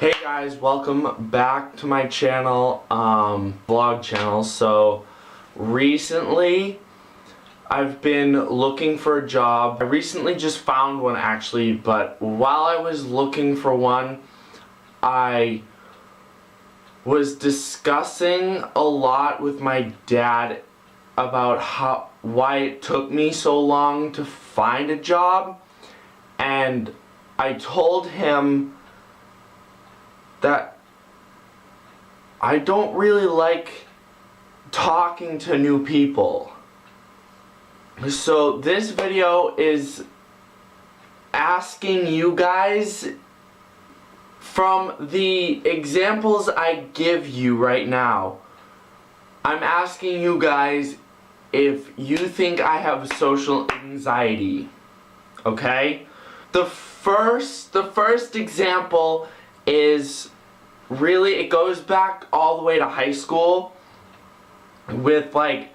Hey guys, welcome back to my channel, vlog channel. So recently I've been looking for a job. I recently just found one actually, but while I was looking for one, I was discussing a lot with my dad about why it took me so long to find a job, and I told him that I don't really like talking to new people. So this video is asking you guys, from the examples I give you right now, I'm asking you guys if you think I have social anxiety. Okay? The first example is really, it goes back all the way to high school with like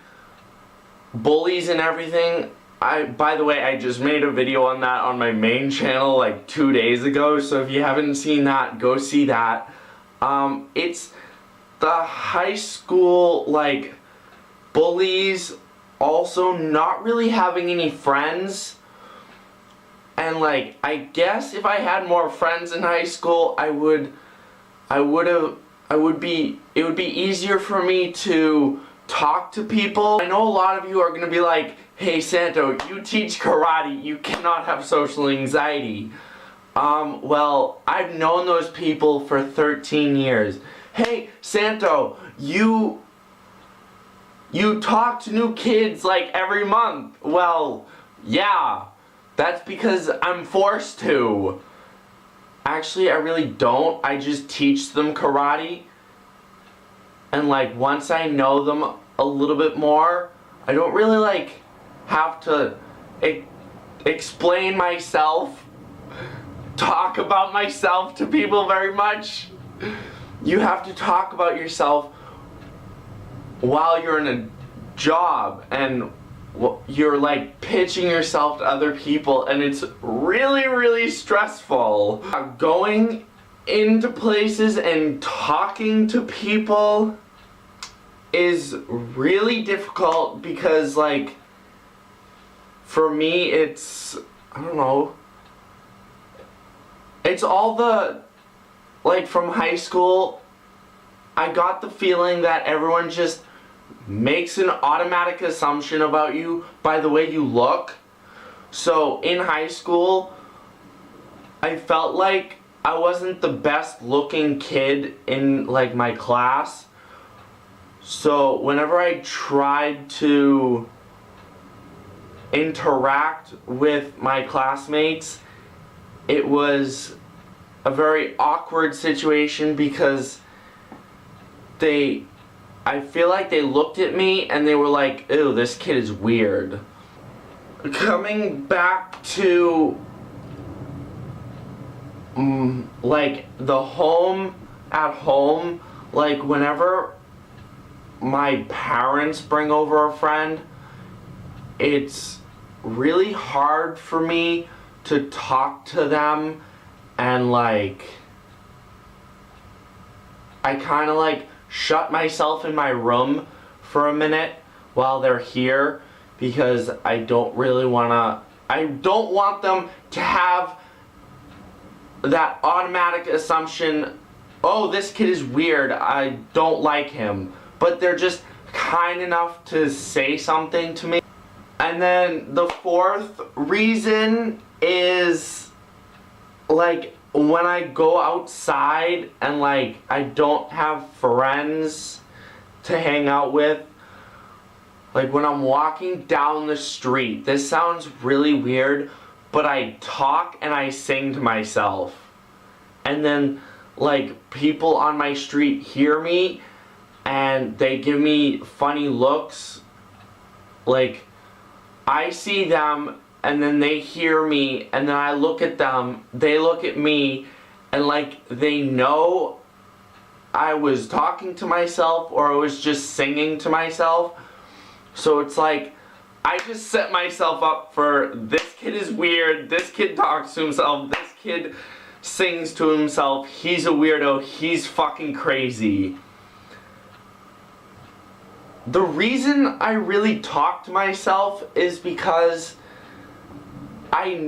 bullies and everything. By the way, I just made a video on that on my main channel like 2 days ago, so if you haven't seen that, go see that. It's the high school like bullies, also not really having any friends. And like, I guess if I had more friends in high school, it would be easier for me to talk to people. I know a lot of you are gonna be like, hey Santo, you teach karate, you cannot have social anxiety. Well, I've known those people for 13 years. Hey Santo, you talk to new kids like every month. Well, yeah. That's because I'm forced to. Actually, I really don't. I just teach them karate. And like, once I know them a little bit more, I don't really like have to explain myself, talk about myself to people very much. You have to talk about yourself while you're in a job, and you're like pitching yourself to other people, and it's really stressful. Going into places and talking to people is really difficult because like, for me it's, I don't know, it's all the, like from high school, I got the feeling that everyone just makes an automatic assumption about you by the way you look. So in high school, I felt like I wasn't the best looking kid in like my class. So whenever I tried to interact with my classmates, it was a very awkward situation because I feel like they looked at me and they were like, ew, this kid is weird. Coming back to like the at home, like whenever my parents bring over a friend, it's really hard for me to talk to them, and like, I kind of like shut myself in my room for a minute while they're here because I don't want them to have that automatic assumption, oh, this kid is weird, I don't like him, but they're just kind enough to say something to me. And then the fourth reason is like, when I go outside and like I don't have friends to hang out with, like when I'm walking down the street, this sounds really weird, but I talk and I sing to myself, and then like people on my street hear me and they give me funny looks. Like, I see them and then they hear me, and then I look at them, they look at me, and like they know I was talking to myself or I was just singing to myself. So it's like, I just set myself up for, this kid is weird, this kid talks to himself, this kid sings to himself, he's a weirdo, he's fucking crazy. The reason I really talk to myself is because I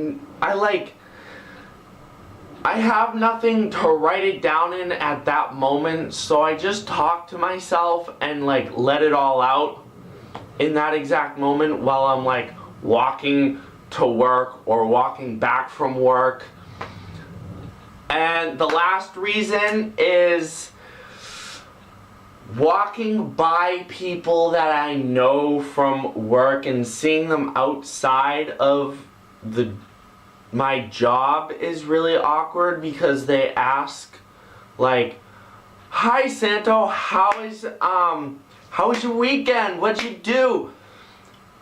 have nothing to write it down in at that moment, so I just talk to myself and like let it all out in that exact moment while I'm like walking to work or walking back from work. And the last reason is walking by people that I know from work and seeing them outside of my job is really awkward, because they ask like, "Hi Santo, how was your weekend? What'd you do?"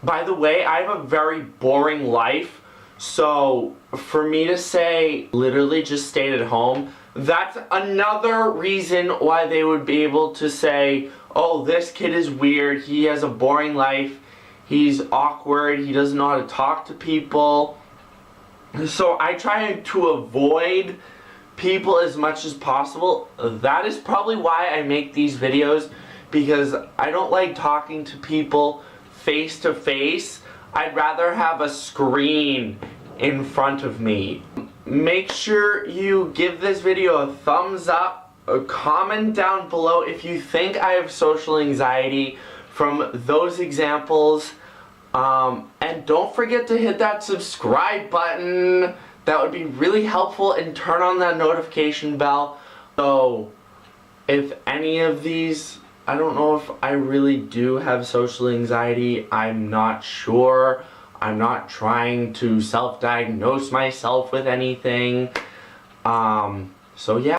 By the way, I have a very boring life, so for me to say literally just stayed at home, that's another reason why they would be able to say, "Oh, this kid is weird, he has a boring life, he's awkward, he doesn't know how to talk to people." So I try to avoid people as much as possible. That is probably why I make these videos, because I don't like talking to people face to face. I'd rather have a screen in front of me. Make sure you give this video a thumbs up, comment down below if you think I have social anxiety from those examples, and don't forget to hit that subscribe button. That would be really helpful, and turn on that notification bell. So if any of these, I don't know if I really do have social anxiety, I'm not sure. I'm not trying to self-diagnose myself with anything. So yeah.